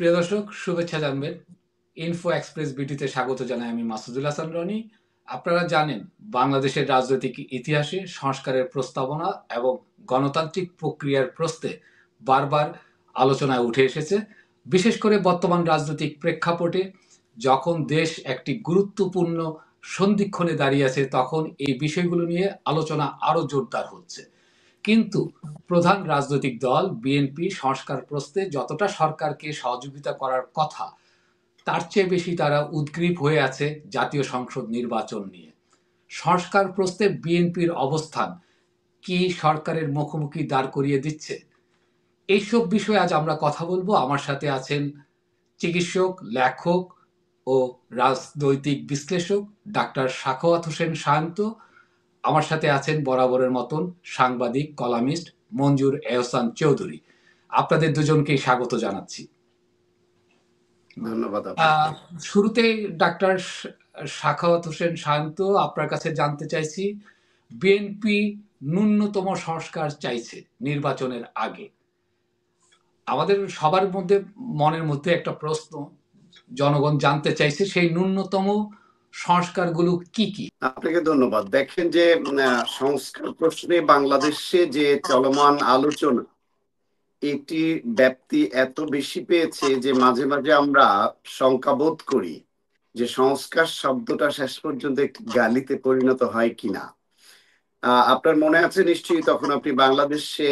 প্রিয় দর্শক, শুভেচ্ছা জানবেন। ইনফো এক্সপ্রেস বিটিতে স্বাগত জানাই আমি মাসুদুল হাসান রনি। আপনারা জানেন, বাংলাদেশের রাজনৈতিক ইতিহাসে সংস্কারের প্রস্তাবনা এবং গণতান্ত্রিক প্রক্রিয়ার প্রশ্নে বারবার আলোচনায় উঠে এসেছে। বিশেষ করে বর্তমান রাজনৈতিক প্রেক্ষাপটে যখন দেশ একটি গুরুত্বপূর্ণ সন্ধিক্ষণে দাঁড়িয়ে আছে, তখন এই বিষয়গুলো নিয়ে আলোচনা আরও জোরদার হচ্ছে। কিন্তু প্রধান রাজনৈতিক দল বিএনপি সংস্কার প্রশ্নে যতটা সরকারকে সহযোগিতা করার কথা, তার চেয়ে বেশি তারা উদ্গ্রীব হয়ে আছে জাতীয় সংসদ নির্বাচন নিয়ে। সংস্কার প্রশ্নে বিএনপির অবস্থান কি সরকারের মুখোমুখি দাঁড় করিয়ে দিচ্ছে? এইসব বিষয়ে আজ আমরা কথা বলবো। আমার সাথে আছেন চিকিৎসক, লেখক ও রাজনৈতিক বিশ্লেষক ডাক্তার সাখাওয়াত হোসেন সায়ন্ত। আমার সাথে আছেন বরাবরের মতন সাংবাদিক কলামিস্ট মঞ্জুর এহসান চৌধুরী। আপনাদের দুজনকেই স্বাগত জানাচ্ছি। ধন্যবাদ। শুরুতে ডাক্তার সাখাওয়াত হোসেন সায়ন্ত, আপনার কাছে জানতে চাইছি, বিএনপি ন্যূনতম সংস্কার চাইছে নির্বাচনের আগে। আমাদের সবার মনের মধ্যে একটা প্রশ্ন জনগণ জানতে চাইছে, সেই ন্যূনতম সংস্কারগুলো কি কি? আপনাকে ধন্যবাদ। দেখেন যে সংস্কার প্রশ্নে বাংলাদেশে যে চলমান আলোচনা, এটি ব্যাপ্তি এত বেশি পেয়েছে যে মাঝে মাঝে আমরা শঙ্কাবোধ করি যে সংস্কার শব্দটা শেষ পর্যন্ত একটি গালিতে পরিণত হয় কিনা। আপনার মনে আছে নিশ্চয়ই, তখন আপনি বাংলাদেশে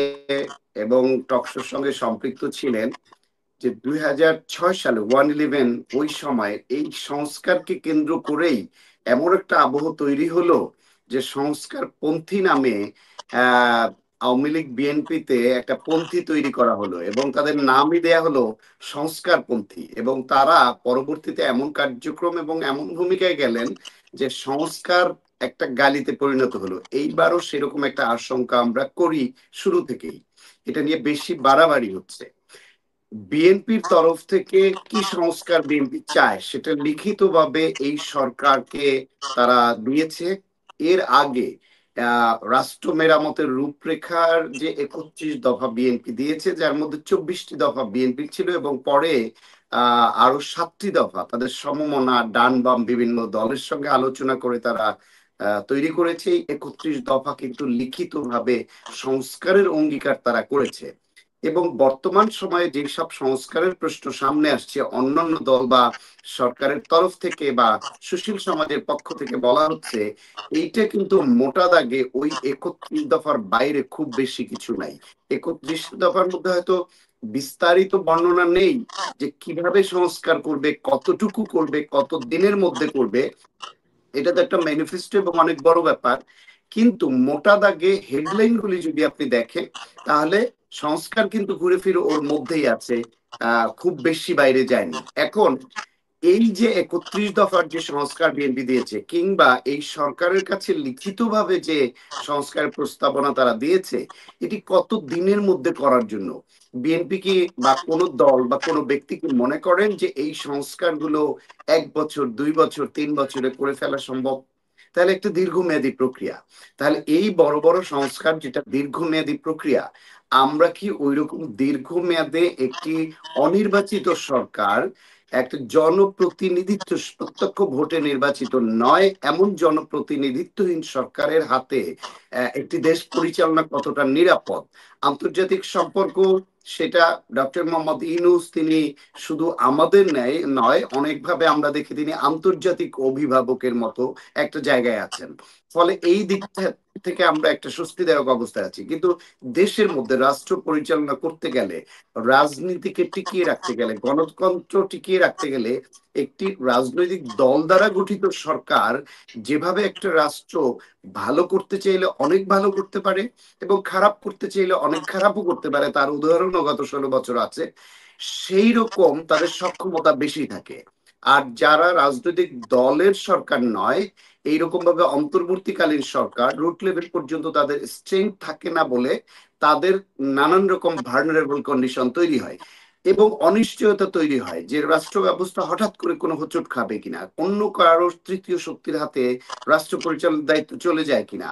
এবং টকশোর সঙ্গে সম্পৃক্ত ছিলেন যে 2006 সালে 1/11 ওই সময় এই সংস্কারকে কেন্দ্র করেই এমন একটা আবহ তৈরি হলো যে সংস্কার পন্থী নামে আওয়ামী লীগ বিএনপিতে একটা পন্থী তৈরি করা হলো এবং তাদের নামই দেয়া হলো সংস্কার পন্থী, এবং তারা পরবর্তীতে এমন কার্যক্রম এবং এমন ভূমিকায় গেলেন যে সংস্কার একটা গালিতে পরিণত হলো। এইবারও সেরকম একটা আশঙ্কা আমরা করি শুরু থেকেই। এটা নিয়ে বেশি বাড়াবাড়ি হচ্ছে। বিএনপির তরফ থেকে কি সংস্কার বিএনপি চায় সেটা লিখিতভাবে এই সরকারকে তারা দিয়েছে। এর আগে রাষ্ট্র মেরামতের রূপরেখার যে 31 দফা বিএনপি দিয়েছে, যার মধ্যে 24টি দফা বিএনপি ছিল, এবং পরে আরো 7টি দফা তাদের সমমনা ডান বাম বিভিন্ন দলের সঙ্গে আলোচনা করে তারা তৈরি করেছে। এই 31 দফা কিন্তু লিখিতভাবে সংস্কারের অঙ্গীকার তারা করেছে। এবং বর্তমান সময়ে যেসব সংস্কারের প্রশ্ন সামনে আসছে, অন্যান্য দল বা সরকারের তরফ থেকে বা সুশীল সমাজের পক্ষ থেকে বলা হচ্ছে, এইটা কিন্তু মোটা দাগে ওই 31 দফার বাইরে খুব বেশি কিছু নাই। 31 দফার মধ্যে হয়তো বিস্তারিত বর্ণনা নেই যে কিভাবে সংস্কার করবে, কতটুকু করবে, কত দিনের মধ্যে করবে। এটা তো একটা ম্যানিফেস্টো এবং অনেক বড় ব্যাপার, কিন্তু মোটা দাগে হেডলাইন গুলি যদি আপনি দেখেন তাহলে সংস্কার কিন্তু ঘুরে ফিরে ওর মধ্যেই আছে, খুব বেশি বাইরে যায়নি। এখন এই যে 31 দফার যে সংস্কার বিএনপি দিয়েছে, কিংবা এই সরকারের কাছে লিখিতভাবে যে সংস্কার প্রস্তাবনা তারা দিয়েছে, এটি কত দিনের মধ্যে করার জন্য বিএনপি কি বা কোন দল বা কোনো ব্যক্তি কি মনে করেন যে এই সংস্কারগুলো 1 বছর 2 বছর 3 বছরে করে ফেলা সম্ভব? তাহলে একটা দীর্ঘমেয়াদী প্রক্রিয়া। তাহলে এই বড় বড় সংস্কার যেটা দীর্ঘমেয়াদী প্রক্রিয়া, আমরা কি ওইরকম দীর্ঘমেয়াদে একটি অনির্বাচিত সরকার, একটা জনপ্রতিনিধিত্ব প্রত্যক্ষ ভোটে নির্বাচিত নয় এমন জনপ্রতিনিধিত্বহীন সরকারের হাতে একটি দেশ পরিচালনা কতটা নিরাপদ? আন্তর্জাতিক সম্পর্ক, সেটা ডক্টর মোহাম্মদ ইউনূস তিনি শুধু আমাদের নয়, অনেকভাবে আমরা দেখি তিনি আন্তর্জাতিক অভিভাবকের মতো একটা জায়গায় আছেন। ফলে এই দিক থেকে আমরা একটা স্বস্তিদায়ক অবস্থায় আছি। কিন্তু দেশের মধ্যে রাষ্ট্র পরিচালনা করতে গেলে, রাজনীতিকে টিকিয়ে রাখতে গেলে, গণতন্ত্র টিকিয়ে রাখতে গেলে, একটি রাজনৈতিক দল দ্বারা গঠিত সরকার যেভাবে একটা রাষ্ট্র ভালো করতে চাইলে অনেক ভালো করতে পারে এবং খারাপ করতে চাইলে অনেক খারাপও করতে পারে, তার উদাহরণও গত 16 বছর আছে, সেই রকম তাদের সক্ষমতা বেশি থাকে। আর যারা রাজনৈতিক দলের সরকার নয়, এইরকম ভাবে অন্তর্বর্তীকালীন সরকার, রুট লেভেল পর্যন্ত তাদের স্ট্রেংথ থাকে না বলে তাদের নানান রকম ভার্নারেবল কন্ডিশন তৈরি হয়। এবং অনিশ্চয়তা তৈরি হয় যে রাষ্ট্র ব্যবস্থা হঠাৎ করে কোনো হোঁচট খাবে কিনা, অন্য কারো তৃতীয় শক্তির হাতে রাষ্ট্র পরিচালনার দায়িত্ব চলে যায় কিনা,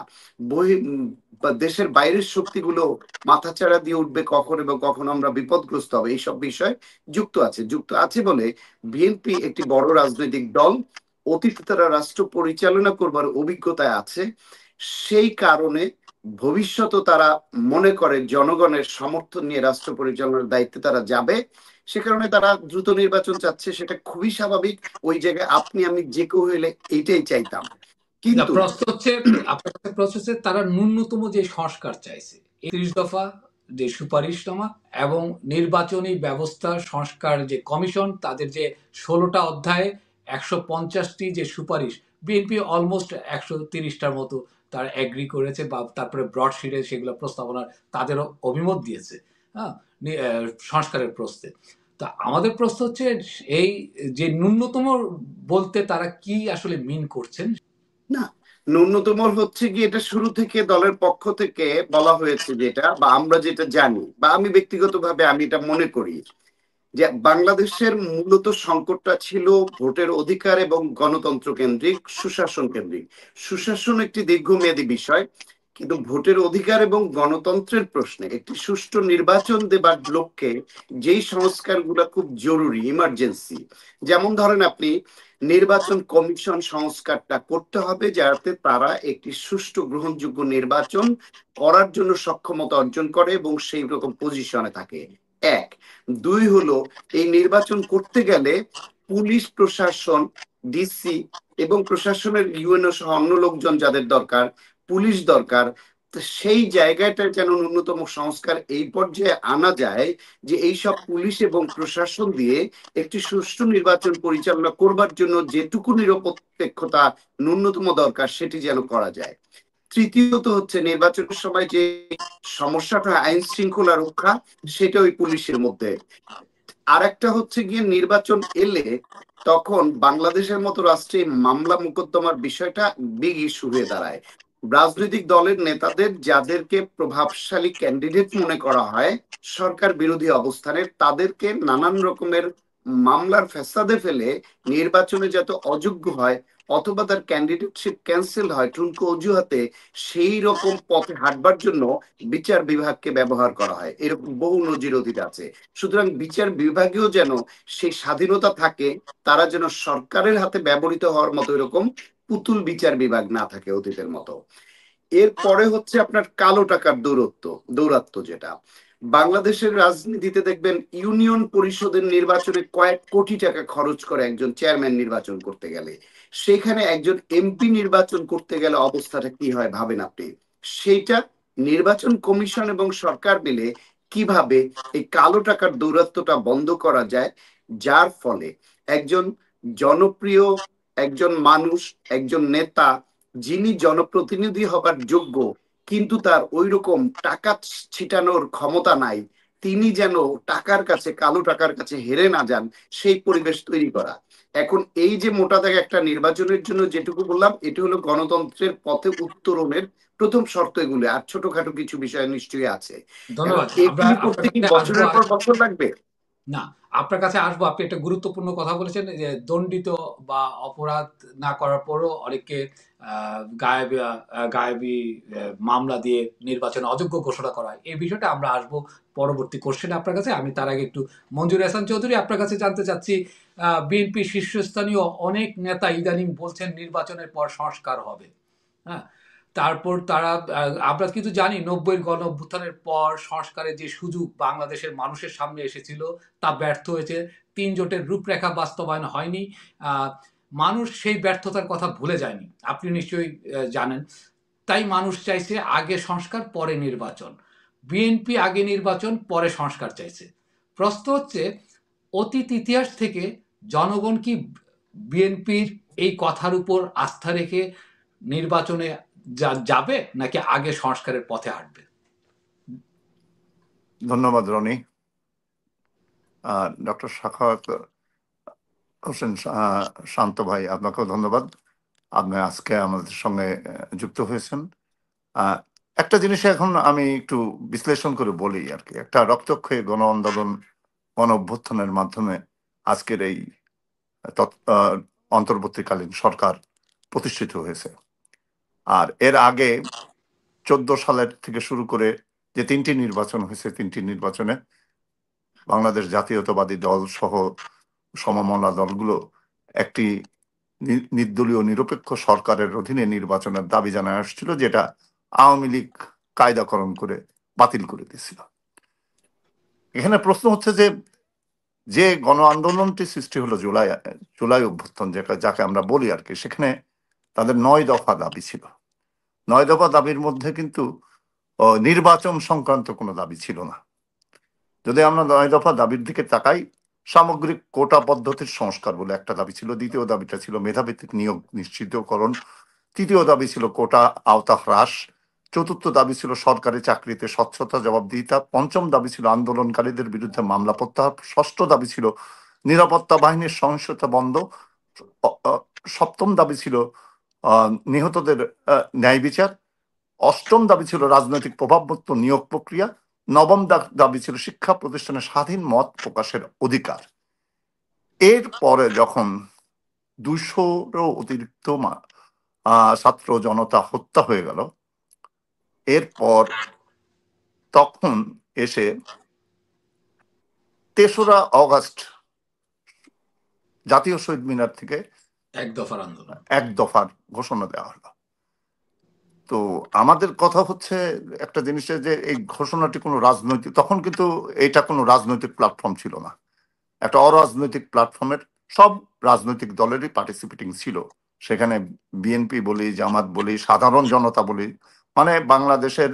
বা দেশের বাইরের শক্তিগুলো মাথাচাড়া দিয়ে উঠবে কখন এবং কখন আমরা বিপদগ্রস্ত হবে, এইসব বিষয় যুক্ত আছে বলে বিএনপি একটি বড় রাজনৈতিক দল, অতীতে তারা রাষ্ট্র পরিচালনা করবার অভিজ্ঞতায় আছে, সেই কারণে ভবিষ্যতে তারা মনে করে জনগণের সমর্থন নিয়ে রাষ্ট্র পরিচালনার দায়িত্বে তারা যাবে, সে কারণে তারা দ্রুত নির্বাচন চাচ্ছে। সেটা খুবই স্বাভাবিক। ওই জায়গায় আপনি আমি যে কেউ হইলে এইটাই চাইতাম, না, কিন্তু প্রশ্ন হচ্ছে, আপনার কাছে প্রশ্ন হচ্ছে তারা ন্যূনতম যে সংস্কার চাইছে, ৩০ দফা যে সুপারিশনামা এবং নির্বাচনী ব্যবস্থা সংস্কার যে কমিশন, তাদের যে ১৬টা অধ্যায়ে ১৫০টি যে সুপারিশ, বিএনপি অলমোস্ট ১৩০টার মতো তারা এগ্রি করেছে, বা তারপরে ব্রডশিটে সেগুলো প্রস্তাবনার তাদেরও অভিমত দিয়েছে, হ্যাঁ, সংস্কারের প্রশ্নে। তা আমাদের প্রশ্ন হচ্ছে এই যে ন্যূনতম বলতে তারা কি আসলে মিন করছেন। না, ন্যূনতম হচ্ছে কি, এটা শুরু থেকে দলের পক্ষ থেকে বলা হয়েছে যেটা, বা আমরা যেটা জানি, বা আমি ব্যক্তিগতভাবে আমি এটা মনে করি যে বাংলাদেশের মূলত সংকটটা ছিল ভোটের অধিকার এবং গণতন্ত্র কেন্দ্রিক, সুশাসন কেন্দ্রিক। সুশাসন একটি দীর্ঘমেয়াদী বিষয়, কিন্তু ভোটের অধিকার এবং গণতন্ত্রের প্রশ্নে একটি সুষ্ঠু নির্বাচন দেবার লক্ষ্যে যেই সংস্কারগুলো খুব জরুরি, ইমার্জেন্সি, যেমন ধরেন আপনি নির্বাচন কমিশন সংস্কারটা করতে হবে যাতে তারা একটি সুষ্ঠু গ্রহণযোগ্য নির্বাচন করার জন্য সক্ষমতা অর্জন করে এবং সেই রকম পজিশনে থাকে। এক, দুই হলো এই নির্বাচন করতে গেলে পুলিশ প্রশাসন, ডিসি এবং প্রশাসনের ইউএনও সহ অন্য লোকজন যাদের দরকার, পুলিশ দরকার, সেই জায়গাটা যেন ন্যূনতম সংস্কার এই পর্যায়ে আনা যায় যে এইসব পুলিশ এবং প্রশাসন দিয়ে একটি সুষ্ঠু নির্বাচন পরিচালনা করবার জন্য যেটুকু নিরপেক্ষতা ন্যূনতম দরকার সেটি যেন করা যায়। তৃতীয়ত হচ্ছে নির্বাচনের সময় যে সমস্যাটা আইন শৃঙ্খলা রক্ষা, সেটা ওই পুলিশের মধ্যে। আরেকটা হচ্ছে গিয়ে নির্বাচন এলে তখন বাংলাদেশের মতো রাষ্ট্রে মামলা মোকদ্দমার বিষয়টা বিগ ইস্যু হয়ে দাঁড়ায়। রাজনৈতিক দলের নেতাদের যাদেরকে প্রভাবশালী ক্যান্ডিডেট মনে করা হয় সরকার বিরোধী অবস্থানের, তাদেরকে নানান রকমের মামলার ফেসাদে ফেলে নির্বাচনে যাতে অযোগ্য হয় অথবা তার ক্যান্ডিডেটশিপ ক্যান্সেল হয় ঠুনকো অজুহাতে, সেই রকম পথে হাঁটবার জন্য বিচার বিভাগকে ব্যবহার করা হয়। এরকম বহু নজির অতীত আছে। সুতরাং বিচার বিভাগেও যেন সেই স্বাধীনতা থাকে, তারা যেন সরকারের হাতে ব্যবহৃত হওয়ার মতো এরকম পুতুল বিচার বিভাগ না থাকে অতীতের মতো। এরপরে হচ্ছে আপনার কালো টাকার দৌরাত্ম্য, যেটা বাংলাদেশের রাজনীতিতে দেখবেন ইউনিয়ন পরিষদের নির্বাচনে কয়েক কোটি টাকা খরচ করে একজন চেয়ারম্যান নির্বাচন করতে গেলে, সেখানে একজন এমপি নির্বাচন করতে গেলে অবস্থাটা কি হয় ভাবেন আপনি। সেইটা নির্বাচন কমিশন এবং সরকার মিলে কিভাবে এই কালো টাকার দৌরাত্ম্যটা বন্ধ করা যায়, যার ফলে একজন জনপ্রিয় একজন মানুষ, একজন নেতা, যিনি জনপ্রতিনিধি হবার যোগ্য কিন্তু তার ওই রকম টাকা ছিটানোর ক্ষমতা নাই, তিনি যেন টাকার কাছে, কালো টাকার কাছে হেরে না যান, সেই পরিবেশ তৈরি করা। এখন এই যে মোটা দাগে একটা নির্বাচনের জন্য যেটুকু বললাম, এটি হলো গণতন্ত্রের পথে উত্তরণের প্রথম শর্ত। এগুলো আর ছোটখাটো কিছু বিষয় নিশ্চয়ই আছে। এখন ধন্যবাদ। আমরা এগুলি আপনার করতে কি কাছে আসবো বছরের পর বছর লাগবে? না, আপনার কাছে আসবো। আপনি একটা গুরুত্বপূর্ণ কথা বলেছেন যে দণ্ডিত বা অপরাধ না করার পরও অনেককে গায়েবী মামলা দিয়ে নির্বাচনে অযোগ্য ঘোষণা করা হয়। এই বিষয়টা আমরা আসবো পরবর্তী কোশ্চেনে আপনার কাছে। আমি তার আগে একটু মঞ্জুর হাসান চৌধুরী আপনার কাছে জানতে চাচ্ছি, বিএনপি শীর্ষস্থানীয় অনেক নেতা ইদানিং বলছেন নির্বাচনের পর সংস্কার হবে। হ্যাঁ, তারপর তারা আমরা কিন্তু জানি ৯০-এর গণ অভ্যুত্থানের পর সংস্কারের যে সুযোগ বাংলাদেশের মানুষের সামনে এসেছিল তা ব্যর্থ হয়েছে। ৩ জোটের রূপরেখা বাস্তবায়ন হয়নি। মানুষ সেই ব্যর্থতার কথা ভুলে যায়নি, আপনি নিশ্চয়ই জানেন। তাই মানুষ চাইছে আগে সংস্কার পরে নির্বাচন। বিএনপি আগে নির্বাচন পরে সংস্কার চাইছে। প্রশ্ন হচ্ছে, অতীত ইতিহাস থেকে জনগণ কি বিএনপির এই কথার উপর আস্থা রেখে নির্বাচনে যাবে নাকি আগে সংস্কারের পথে হাঁটবে? ধন্যবাদ রনি। ডক্টর সাখাওয়াত হোসেন শান্ত ভাই, আপনাকেও ধন্যবাদ। আপনি আজকে আমাদের সঙ্গে যুক্ত হয়েছেন। একটা জিনিস এখন আমি একটু বিশ্লেষণ করে বলি আর কি। একটা রক্তক্ষয়ী গণ আন্দোলন গণ অভ্যুত্থানের মাধ্যমে আজকের এই অন্তর্বর্তীকালীন সরকার প্রতিষ্ঠিত হয়েছে। আর এর আগে 14 সালের থেকে শুরু করে যে 3টি নির্বাচন হয়েছে, 3টি নির্বাচনে বাংলাদেশ জাতীয়তাবাদী দল সহ সমমনা দলগুলো একটি নির্দলীয় নিরপেক্ষ সরকারের অধীনে নির্বাচনের দাবি জানায় আসছিল, যেটা আওয়ামী লীগ কায়দাকরণ করে বাতিল করে দিয়েছিল। এখানে প্রশ্ন হচ্ছে যে যে গণ আন্দোলনটি সৃষ্টি হলো জুলাই অভ্যুত্থান, যাকে আমরা বলি আর কি, সেখানে তাদের 9 দফা দাবি ছিল। 9 দফা দাবির মধ্যে কিন্তু নির্বাচন সংক্রান্ত কোনো দাবি ছিল না। যদি আমরা 9 দফা দাবির দিকে তাকাই, সামগ্রিক কোটা পদ্ধতির সংস্কার বলে একটা দাবি ছিল, দ্বিতীয় দাবিটা ছিল মেধাভিত্তিক নিয়োগ নিশ্চিতকরণ, তৃতীয় দাবি ছিল কোটা আওতা হ্রাস, চতুর্থ দাবি ছিল সরকারি চাকরিতে স্বচ্ছতা জবাবদিহিতা, পঞ্চম দাবি ছিল আন্দোলনকারীদের বিরুদ্ধে মামলা প্রত্যাহার, ষষ্ঠ দাবি ছিল নিরাপত্তা বাহিনীর সহিংসতা বন্ধ, সপ্তম দাবি ছিল নিহতদের ন্যায় বিচার, অষ্টম দাবি ছিল রাজনৈতিক প্রভাবমুক্ত নিয়োগ প্রক্রিয়া, নবম দাবি ছিল শিক্ষা প্রতিষ্ঠানে স্বাধীন মত প্রকাশের অধিকার। এরপরে যখন 200-রও অতিরিক্ত ছাত্র জনতা হত্যা হয়ে গেল, এরপর তখন এসে 3রা অগাস্ট জাতীয় শহীদ মিনার থেকে এক দফার ঘোষণা দেওয়া হলো। তো আমাদের কথা হচ্ছে একটা জিনিসের যে এই ঘোষণাটি কোনো রাজনৈতিক, তখন কিন্তু এটা কোনো রাজনৈতিক প্ল্যাটফর্ম ছিল না, একটা অরাজনৈতিক প্ল্যাটফর্মের সব রাজনৈতিক দলেরই পার্টিসিপেটিং ছিল সেখানে। বিএনপি বলি, জামাত বলি, সাধারণ জনতা বলি, মানে বাংলাদেশের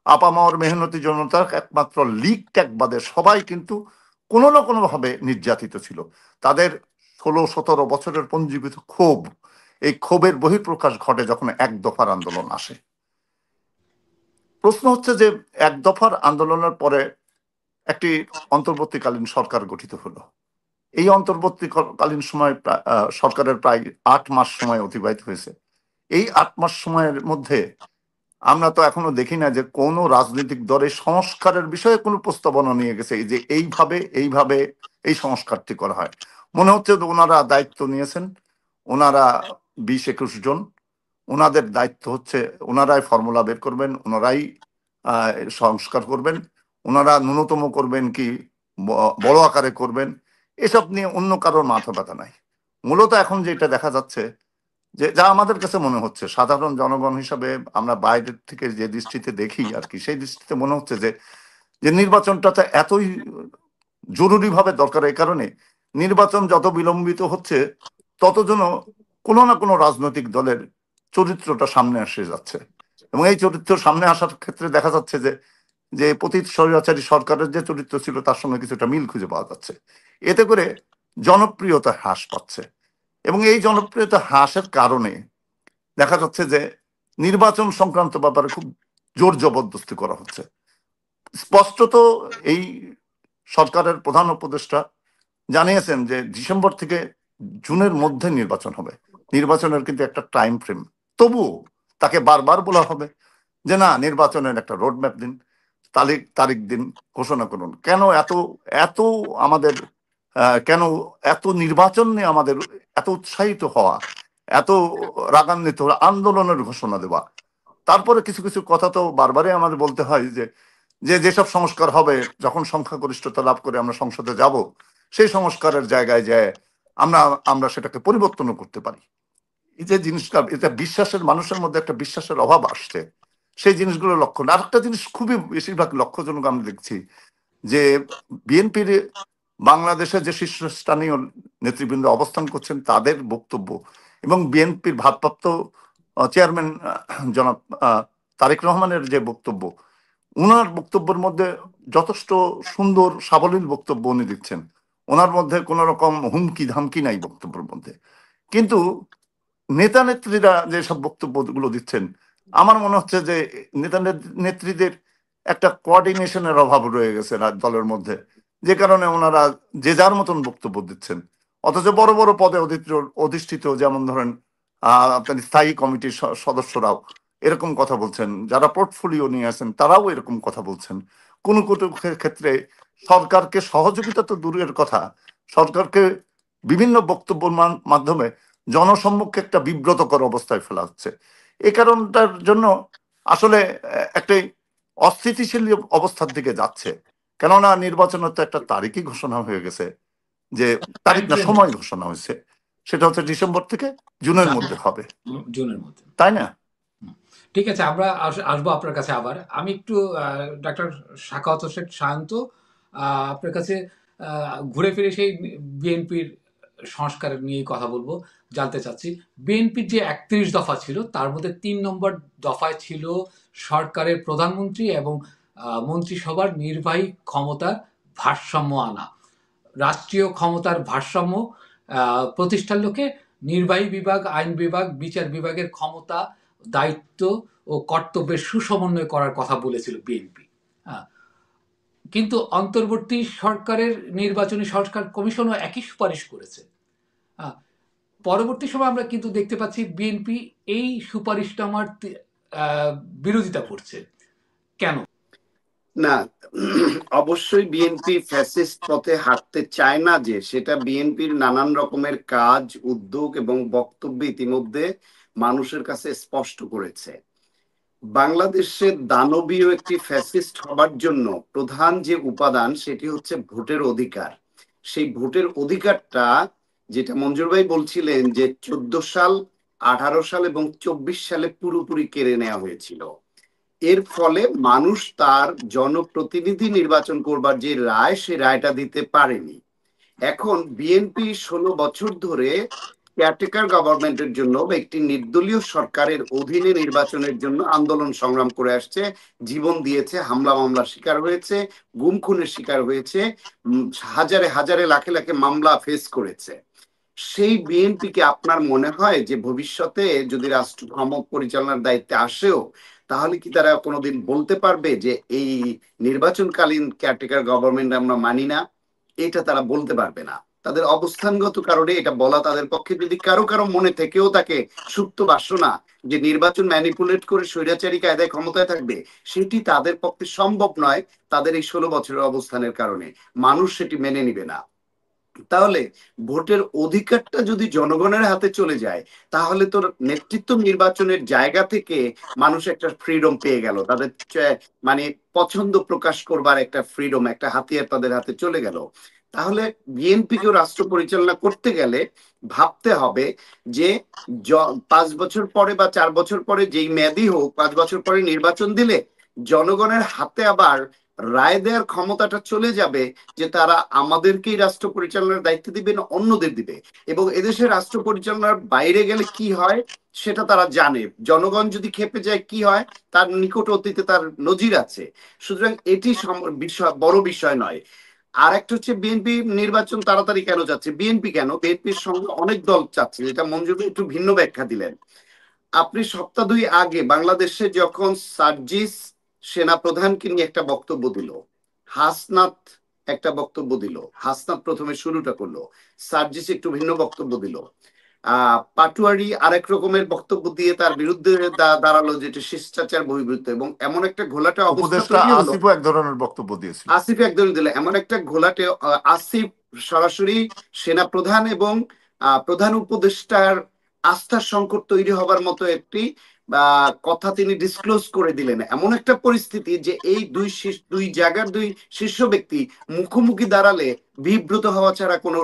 আপামর মেহনতি জনতার একমাত্র লীগ ত্যাগ বাদে সবাই কিন্তু কোনো না কোনো ভাবে নির্যাতিত ছিল। তাদের 16-17 বছরের পঞ্জীবিত ক্ষোভ, এই ক্ষোভের বহিঃপ্রকাশ ঘটে যখন এক দফার আন্দোলন আসে। প্রশ্ন হচ্ছে যে এক দফার আন্দোলনের পরে একটি অন্তর্বর্তীকালীন সরকার গঠিত হলো। এই অন্তর্বর্তীকালীন সময় সরকারের প্রায় 8 মাস সময় অতিবাহিত হয়েছে। এই 8 মাস সময়ের মধ্যে আমরা তো এখনো দেখি না যে কোনো রাজনৈতিক দলের সংস্কারের বিষয়ে কোনো প্রস্তাবনা নিয়ে গেছে যে এইভাবে এই সংস্কারটি করা হয়। মনে হচ্ছে যে ওনারা দায়িত্ব নিয়েছেন, ওনারা 20-21 জন, ওনাদের দায়িত্ব হচ্ছে ওনারাই ফর্মুলা বের করবেন, ওনারাই সংস্কার করবেন, ওনারা ন্যূনতম করবেন কি বড় আকারে করবেন, এসব নিয়ে অন্য কারোর মাথা ব্যথা নাই। মূলত এখন যেটা দেখা যাচ্ছে, যে যা আমাদের কাছে মনে হচ্ছে সাধারণ জনগণ হিসাবে আমরা বাইরের থেকে যে দৃষ্টিতে দেখি আর কি, সেই দৃষ্টিতে মনে হচ্ছে যে নির্বাচনটা তো এতই জরুরিভাবে দরকার। এই কারণে নির্বাচন যত বিলম্বিত হচ্ছে তত যেন কোনো না কোনো রাজনৈতিক দলের চরিত্রটা সামনে এসে যাচ্ছে, এবং এই চরিত্র সামনে আসার ক্ষেত্রে দেখা যাচ্ছে যে পতিত স্বৈরাচারী সরকারের যে চরিত্র ছিল তার সঙ্গে কিছুটা মিল খুঁজে পাওয়া যাচ্ছে। এতে করে জনপ্রিয়তা হ্রাস পাচ্ছে, এবং এই জনপ্রিয়তা হ্রাসের কারণে দেখা যাচ্ছে যে নির্বাচন সংক্রান্ত ব্যাপারে খুব জোর জবরদস্তি করা হচ্ছে। স্পষ্টত এই সরকারের প্রধান উপদেষ্টা জানিয়েছেন যে ডিসেম্বর থেকে জুনের মধ্যে নির্বাচন হবে। নির্বাচনের কিন্তু একটা টাইম ফ্রেম, তবুও তাকে বারবার বলা হবে যে না, নির্বাচনের একটা রোডম্যাপ দিন, তারিখ দিন, ঘোষণা করুন। কেন এত আমাদের কেন এত নির্বাচন নিয়ে আমাদের এত উৎসাহিত হওয়া, এত রাগান্বিত আন্দোলনের ঘোষণা দেওয়া? তারপরে কিছু কিছু কথা তো বারবারই আমাদের বলতে হয় যেসব সংস্কার হবে, যখন সংখ্যাগরিষ্ঠতা লাভ করে আমরা সংসদে যাব, সেই সংস্কারের জায়গায় যায় আমরা সেটাকে পরিবর্তনও করতে পারি। এই যে জিনিসটা, এটা বিশ্বাসের, মানুষের মধ্যে একটা বিশ্বাসের অভাব আসছে, সেই জিনিসগুলো লক্ষণ। আর একটা জিনিস খুবই বেশিরভাগ লক্ষ্যজনক আমরা দেখছি যে বিএনপির বাংলাদেশের যে শীর্ষস্থানীয় নেতৃবৃন্দ অবস্থান করছেন তাদের বক্তব্য, এবং বিএনপির ভারপ্রাপ্ত চেয়ারম্যান জনাব তারেক রহমানের যে বক্তব্য, ওনার বক্তব্যের মধ্যে যথেষ্ট সুন্দর সাবলীল বক্তব্য উনি দিচ্ছেন। ওনার মধ্যে কোন রকম হুমকি ধামকি নাই বক্তব্যের মধ্যে। কিন্তু নেতা নেত্রীরা যেসব বক্তব্যগুলো দিচ্ছেন, আমার মনে হচ্ছে যে নেতা নেত্রীদের একটা কোঅর্ডিনেশনের অভাব রয়ে গেছে দলের মধ্যে, যে কারণে ওনারা যে যার মতন বক্তব্য দিচ্ছেন। অথচ বড় বড় পদে অধিষ্ঠিত, যেমন ধরেন আপনার স্থায়ী কমিটির সদস্যরাও এরকম কথা বলছেন, যারা পোর্টফোলিও নিয়ে আসেন তারাও এরকম কথা বলছেন। কোনো কোনো ক্ষেত্রে সরকারকে সহযোগিতা তো দূরের কথা, সরকারকে বিভিন্ন বক্তব্যের মাধ্যমে জনসম্মুখে একটা বিব্রতকর অবস্থায় ফেলা হচ্ছে। এই কারণটার জন্য আসলে একটা অস্থিতিশীল অবস্থার দিকে যাচ্ছে। কেননা নির্বাচনের তো একটা তারিখই ঘোষণা হয়ে গেছে, যে টাইম তারিখ না, ফ্রেম সময় ঘোষণা হয়েছে, সেটা হচ্ছে ডিসেম্বর থেকে জুনের মধ্যে হবে, জুনের মধ্যে। তাই না? ঠিক আছে, আমরা আসবো আপনার কাছে আবার। আমি একটু ডাক্তার সাখাওয়াত হোসেন সায়ন্ত, আপনার কাছে ঘুরে ফিরে সেই বিএনপির সংস্কার নিয়েই কথা বলবো। জানতে চাচ্ছি, বিএনপির যে ৩১ দফা ছিল তার মধ্যে ৩ নম্বর দফায় ছিল সরকারের প্রধানমন্ত্রী এবং মন্ত্রিসভার নির্বাহী ক্ষমতার ভারসাম্য আনা। রাষ্ট্রীয় ক্ষমতার ভারসাম্য প্রতিষ্ঠার লক্ষ্যে নির্বাহী বিভাগ, আইন বিভাগ, বিচার বিভাগের ক্ষমতা, দায়িত্ব ও কর্তব্যের সুসমন্বয় করার কথা বলেছিল বিএনপি। কিন্তু অন্তর্বর্তী সরকারের নির্বাচনী সংস্কার কমিশনও একই সুপারিশ করেছে। পরবর্তী সময় আমরা কিন্তু দেখতে পাচ্ছি বিএনপি এই সুপারিশনামার বিরোধিতা করছে। কেন? না, অবশ্যই বিএনপি ফ্যাসিস্ট পথে হাঁটতে চায় না, যে সেটা বিএনপির নানান রকমের কাজ, উদ্যোগ এবং বক্তব্য ইতিমধ্যে মানুষের কাছে স্পষ্ট করেছে। বাংলাদেশের দানবীয় একটি ফ্যাসিস্ট হবার জন্য প্রধান যে উপাদান সেটি হচ্ছে ভোটের অধিকার। সেই ভোটের অধিকারটা, যেটা মঞ্জুর ভাই বলছিলেন যে 14 সাল, 18 সাল এবং 24 সালে পুরোপুরি কেড়ে নেওয়া হয়েছিল। এর ফলে মানুষ তার জনপ্রতিনিধি নির্বাচন করবার যে রায়, সে রায়টা দিতে পারেনি। এখন বিএনপি 16 বছর ধরে কেয়ারটেকার গভর্নমেন্টের জন্য বা একটি নির্দলীয় সরকারের অধীনে নির্বাচনের জন্য আন্দোলন সংগ্রাম করে আসছে, জীবন দিয়েছে, হামলা মামলার শিকার হয়েছে, গুম খুনের শিকার হয়েছে, হাজারে হাজারে লাখে লাখে মামলা ফেস করেছে। সেই বিএনপিকে আপনার মনে হয় যে ভবিষ্যতে যদি রাষ্ট্র পরিচালনার দায়িত্বে আসেও, তাহলে কি তারা কোনোদিন বলতে পারবে যে এই নির্বাচনকালীন কেয়ারটেকার গভর্নমেন্ট আমরা মানি না? এটা তারা বলতে পারবে না। তাদের অবস্থানগত কারণে এটা বলা তাদের পক্ষে, যদি কারো কারো মনে থেকেও তাকে সুপ্ত বাসনা যে নির্বাচন ম্যানিপুলেট করে স্বৈরাচারী কায়দায় ক্ষমতায় থাকবে, সেটি তাদের পক্ষে সম্ভব নয়, তাদের এই 16 বছরের অবস্থানের কারণে। মানুষ সেটি মেনে নিবে না। তাহলে ভোটের অধিকারটা যদি জনগণের হাতে চলে যায়, তাহলে তো নেতৃত্ব নির্বাচনের জায়গা থেকে মানুষ একটা ফ্রিডম পেয়ে গেল, তাদের মানে পছন্দ প্রকাশ করবার একটা ফ্রিডম, একটা হাতিয়ার তাদের হাতে চলে গেল। তাহলে বিএনপিকেও রাষ্ট্র পরিচালনা করতে গেলে ভাবতে হবে যে 5 বছর পরে বা 4 বছর পরে, যেই মেয়াদই হোক, 5 বছর পরে নির্বাচন দিলে জনগণের হাতে আবার রায় দেওয়ার ক্ষমতাটা চলে যাবে, যে তারা আমাদেরকেই রাষ্ট্র পরিচালনার দায়িত্ব দিবে না অন্যদের দিবে। এবং এদেশে রাষ্ট্র পরিচালনার বাইরে গেলে কি হয় সেটা তারা জানে। জনগণ যদি খেপে যায় কি হয় তার নিকট অতীতে তার নজির আছে। সুতরাং এটি বিষয়, বড় বিষয় নয়। আর একটা হচ্ছে বিএনপি নির্বাচন তাড়াতাড়ি কেন যাচ্ছে? বিএনপি কেন, বিএনপির সঙ্গে অনেক দল চাচ্ছে, যেটা মঞ্জুর একটু ভিন্ন ব্যাখ্যা দিলেন। আপনি সপ্তাহ 2 আগে বাংলাদেশে যখন সার্জিস সেনা প্রধানকে নিয়ে একটা বক্তব্য দিল, হাসনাত একটা বক্তব্য দিল, হাসনাত প্রথমে শুরুটা করলো, সার্জিস একটু ভিন্ন বক্তব্য দিল, পাটুয়ারি আরেক রকমের বক্তব্য দিয়ে তার বিরুদ্ধে দাঁড়ালো, যেটা শিষ্টাচার বহির্ভূত, এবং এমন একটা ঘোলাটে অবস্থা উপদেষ্টা তৈরি হলো। আসিফও এক ধরনের বক্তব্য দিয়েছিল, আসিফ একদম দিল, এমন একটা ঘোলাটে, আসিফ সরাসরি সেনা প্রধান এবং প্রধান উপদেষ্টার আস্থার সংকট তৈরি হবার মতো একটি কথা তিনি ডিসক্লোজ করে দিলেন। এমন একটা পরিস্থিতি যে এই দুই জায়গার দুই শীর্ষ ব্যক্তি মুখোমুখি দাঁড়ালে বিব্রত হওয়া ছাড়া কোনো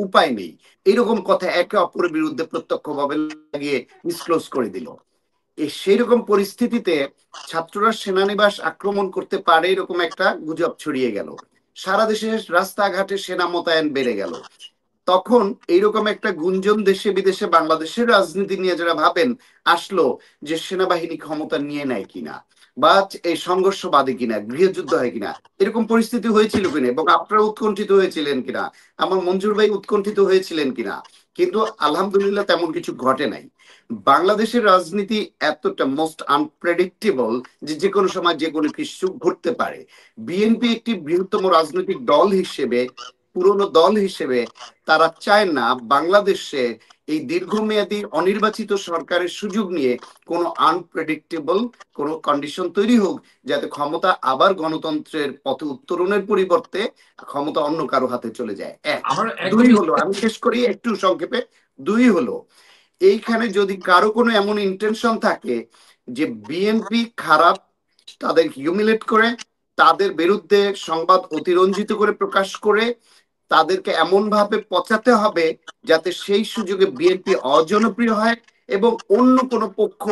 উপায় নেই। এরকম কথা একে অপরের বিরুদ্ধে প্রত্যক্ষভাবে লাগিয়ে ডিসক্লোজ করে দিল। সেই রকম পরিস্থিতিতে ছাত্ররা সেনানিবাস আক্রমণ করতে পারে এরকম একটা গুজব ছড়িয়ে গেল, সারা দেশে রাস্তাঘাটে সেনা মোতায়েন বেড়ে গেল। তখন এইরকম একটা গুঞ্জন দেশে বিদেশে বাংলাদেশের রাজনীতি নিয়ে যারা ভাবেন আসলো, যে সেনাবাহিনী ক্ষমতা নিয়ে নেয় কিনা, বা এই সংঘর্ষ বাদে কিনা, গৃহযুদ্ধ হয় কিনা, এরকম পরিস্থিতি হয়েছিল কিনা, এবং আপনারা উৎকণ্ঠিত হয়েছিলেন কিনা, আমার মঞ্জুর ভাই উৎকণ্ঠিত হয়েছিলেন কিনা। কিন্তু আলহামদুলিল্লাহ তেমন কিছু ঘটে নাই। বাংলাদেশের রাজনীতি এতটা মোস্ট আনপ্রেডিক্টেবল যে যে কোনো সময় যে কোনো কিছু ঘটতে পারে। বিএনপি একটি বৃহত্তম রাজনৈতিক দল হিসেবে পুরনো দল হিসেবে তারা চায় না বাংলাদেশে এই দীর্ঘমেয়াদী অনির্বাচিত সরকারের সুযোগ নিয়ে কোনো আনপ্রেডিক্টেবল কোনো কন্ডিশন তৈরি হোক, যাতে ক্ষমতা আবার গণতন্ত্রের পথে উত্তরণের পরিবর্তে ক্ষমতা অন্য কারো হাতে চলে যায়। এক। আমার একদম দুই হলো, আমি শেষ করি একটু সংক্ষেপে। দুই হলো, এইখানে যদি কারো কোনো এমন ইন্টেনশন থাকে যে বিএনপি খারাপ, তাদের হিউমিলেট করে, তাদের বিরুদ্ধে সংবাদ অতিরঞ্জিত করে প্রকাশ করে, তাদেরকে এমন ভাবে পচাতে হবে যাতে সেই সুযোগে বিএনপি অজনপ্রিয় হয় এবং অন্য কোনো পক্ষ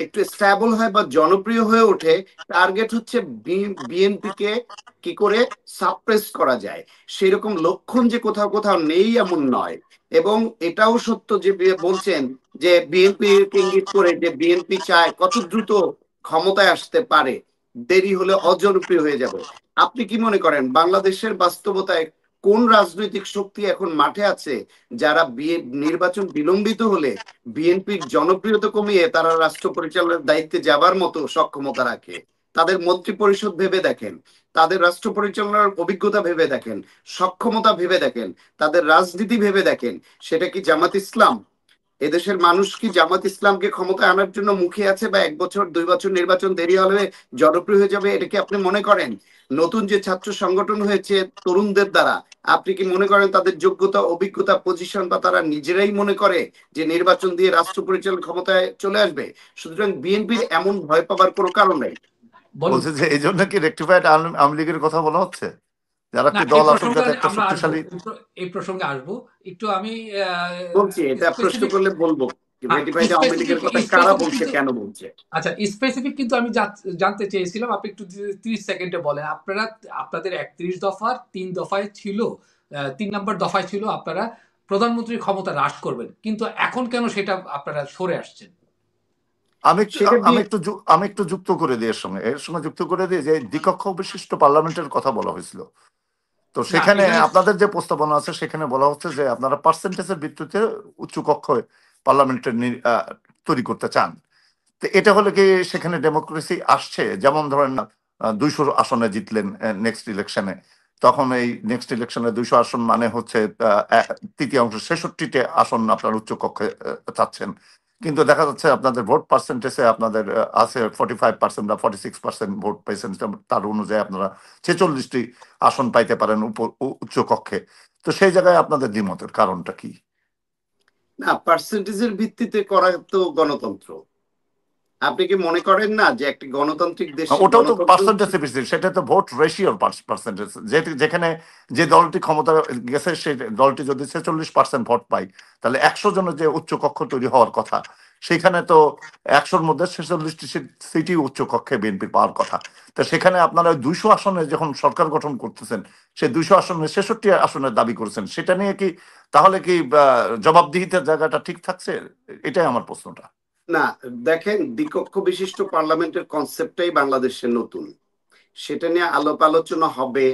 একটু স্ট্যাবল হয় বা জনপ্রিয় হয়ে ওঠে। টার্গেট হচ্ছে বিএনপি কে কি করে সাপ্রেস করা যায়। সেরকম লক্ষণ যে কোথাও কোথাও নেই এমন নয়। এবং এটাও সত্য যে বলছেন যে বিএনপি ইঙ্গিত করে যে বিএনপি চায় কত দ্রুত ক্ষমতায় আসতে পারে, দেরি হলে অজনপ্রিয় হয়ে যাবে। আপনি কি মনে করেন বাংলাদেশের বাস্তবতায় কোন রাজনৈতিক শক্তি এখন মাঠে আছে যারা নির্বাচন বিলম্বিত হলে বিএনপির জনপ্রিয়তা কমিয়ে তারা রাষ্ট্র পরিচালনার দায়িত্বে যাবার মতো সক্ষমতা রাখে? তাদের মন্ত্রী পরিষদ ভেবে দেখেন, তাদের রাষ্ট্র পরিচালনার অভিজ্ঞতা ভেবে দেখেন, সক্ষমতা ভেবে দেখেন, তাদের রাজনীতি ভেবে দেখেন। সেটা কি জামাত ইসলাম? এদেশের মানুষ কি জামাত ইসলামকে ক্ষমতায় আনার জন্য মুখে আছে, বা 1 বছর 2 বছর নির্বাচন দেরি হলে জনপ্রিয় হয়ে যাবে, এটা কি আপনি মনে করেন? নতুন যে ছাত্র সংগঠন হয়েছে তরুণদের দ্বারা, আপনি কি মনে করেন তাদের যোগ্যতা, অভিজ্ঞতা, পজিশন বা তারা নিজেরাই মনে করে যে নির্বাচন দিয়ে রাষ্ট্র পরিচালনা ক্ষমতায় চলে আসবে? সুতরাং বিএনপির এমন ভয় পাবার কোনো কারণ নেই। বলছে যে এই জন্য কি রেক্টিফাইড আওয়ামী লীগের কথা বলা হচ্ছে, যারা না, একটি এই দল আসুক প্রসঙ্গে যাতে একটা আমরা আসবো, শক্তিশালী। এই প্রসঙ্গে আসবো একটু। আমি বলছি এটা প্রশ্ন স্পেসিফিক, করলে বলবো রেটিফাইড আওয়ামী লীগের কথা কারা বলছে, কেন বলছে। আচ্ছা স্পেসিফিক কিন্তু আমি জানতে চেয়েছিলাম, আপনি একটু 30 সেকেন্ডে বলেন। আপনাদের 31 দফার 3 দফায় ছিল, 3 নম্বর দফায় ছিল আপনারা প্রধানমন্ত্রীর ক্ষমতা হ্রাস করবেন, কিন্তু এখন কেন সেটা আপনারা সরে আসছেন? আমি একটু যুক্ত করে দিই, এর সঙ্গে যুক্ত করে দিই যে দ্বিকক্ষ বিশিষ্ট পার্লামেন্টের কথা বলা হয়েছিল। তো সেখানে আপনাদের যে প্রস্তাবনা আছে সেখানে বলা হচ্ছে যে আপনারা পার্সেন্টেজের ভিত্তিতে উচ্চ কক্ষ পার্লামেন্টের তৈরি করতে চান। তো এটা হলে কি সেখানে ডেমোক্রেসি আসছে? যেমন ধরেন 200 আসনে জিতলেন নেক্সট ইলেকশনে, তখন এই নেক্সট ইলেকশনে 200 আসন মানে হচ্ছে তৃতীয়াংশ 66টা আসন আপনার উচ্চ কক্ষে চাচ্ছেন, কিন্তু দেখা যাচ্ছে আপনাদের ভোট পার্সেন্টেজে আপনাদের আছে 45% বা 46% ভোট পাইছেন, তার অনুযায়ী আপনারা 46টি আসন পাইতে পারেন উচ্চ কক্ষে। তো সেই জায়গায় আপনাদের দ্বিমতের কারণটা কি? না, পার্সেন্টেজের ভিত্তিতে করা তো গণতন্ত্র। আপনি কি মনে করেন না যে একটি গণতান্ত্রিক দেশে ওটাও তো পার্সেন্টেজ বেসিস, সেটা তো ভোট রেশিওর পার্সেন্টেজ। যেখানে যে দলটি ক্ষমতা গেছে সেই দলটি যদি 46% ভোট পায়, তাহলে 100 জনের যে উচ্চ কক্ষ তৈরি হওয়ার কথা, সেখানে তো 100-র মধ্যে 46টি সিটি উচ্চ কক্ষে বিএনপি পাওয়ার কথা। তো সেখানে আপনারা 200 আসনে যখন সরকার গঠন করতেছেন, সেই 200 আসনে 66 আসনের দাবি করেছেন, সেটা নিয়ে কি তাহলে কি জবাবদিহিতার জায়গাটা ঠিক থাকছে? এটাই আমার প্রশ্নটা। না, দেখেন, দ্বিকক্ষ বিশিষ্ট পার্লামেন্টের কনসেপ্টটাই বাংলাদেশে নতুন। সেটা নিয়ে আলাপ আলোচনা হবে।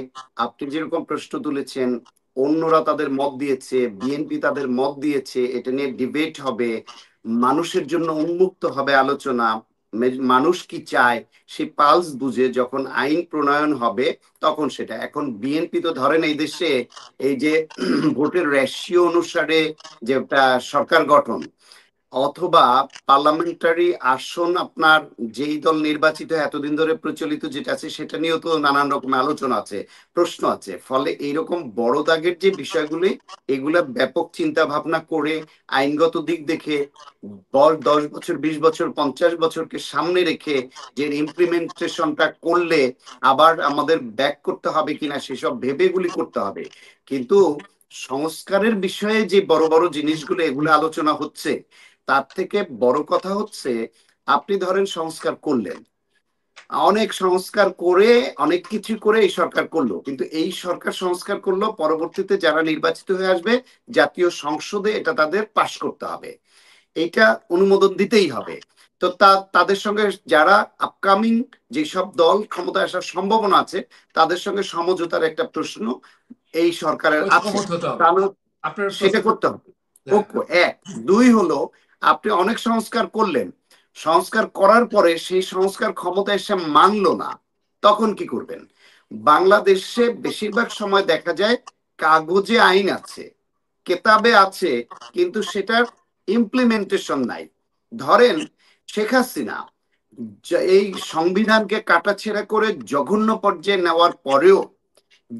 আপনি যেরকম প্রশ্ন তুলেছেন, অন্যরা তাদের মত দিয়েছে, বিএনপি তাদের মত দিয়েছে, এটা নিয়ে ডিবেট হবে, মানুষের জন্য উন্মুক্ত হবে আলোচনা। মানুষ কি চায় সে পালস বুঝে যখন আইন প্রণয়ন হবে তখন সেটা। এখন বিএনপি তো ধরেন এই দেশে এই যে ভোটের রেশিও অনুসারে যে একটা সরকার গঠন অথবা পার্লামেন্টারি আসন, আপনার যেই দল নির্বাচিত এতদিন ধরে প্রচলিত যেটা আছে সেটা নিয়েও তো নানান রকম আলোচনা আছে, প্রশ্ন আছে। ফলে এইরকম বড় দাগের যে বিষয়গুলি, এগুলা ব্যাপক চিন্তা ভাবনা করে আইনগত দিক দেখে 10 বছর 20 বছর 50 বছরকে সামনে রেখে যে ইমপ্লিমেন্টেশনটা করলে আবার আমাদের ব্যাক করতে হবে কিনা সেসব ভেবে এগুলি করতে হবে। কিন্তু সংস্কারের বিষয়ে যে বড় বড় জিনিসগুলো এগুলো আলোচনা হচ্ছে, তার থেকে বড় কথা হচ্ছে আপনি ধরেন সংস্কার করলেন, অনেক সংস্কার করে অনেক কিছু করে এই সরকার করলো, কিন্তু এই সরকার সংস্কার করলো, পরবর্তীতে যারা নির্বাচিত হয়ে আসবে জাতীয় সংসদে এটা তাদের পাশ করতে হবে, এটা অনুমোদন দিতেই হবে। তো তাদের সঙ্গে যারা আপকামিং যেসব দল ক্ষমতায় আসার সম্ভাবনা আছে তাদের সঙ্গে সমঝোতার একটা প্রশ্ন এই সরকারের আছে, সেটা করতে হবে। এক। দুই হলো, আপনি অনেক সংস্কার করলেন, সংস্কার করার পরে সেই সংস্কার ক্ষমতা এসে মানলো না, তখন কি করবেন? বাংলাদেশে বেশিরভাগ সময় দেখা যায় কাগজে আইন আছে, কেতাবে আছে, কিন্তু সেটার ইমপ্লিমেন্টেশন নাই। ধরেন শেখ হাসিনা এই সংবিধানকে কাটাছেঁড়া করে জঘন্য পর্যায়ে নেওয়ার পরেও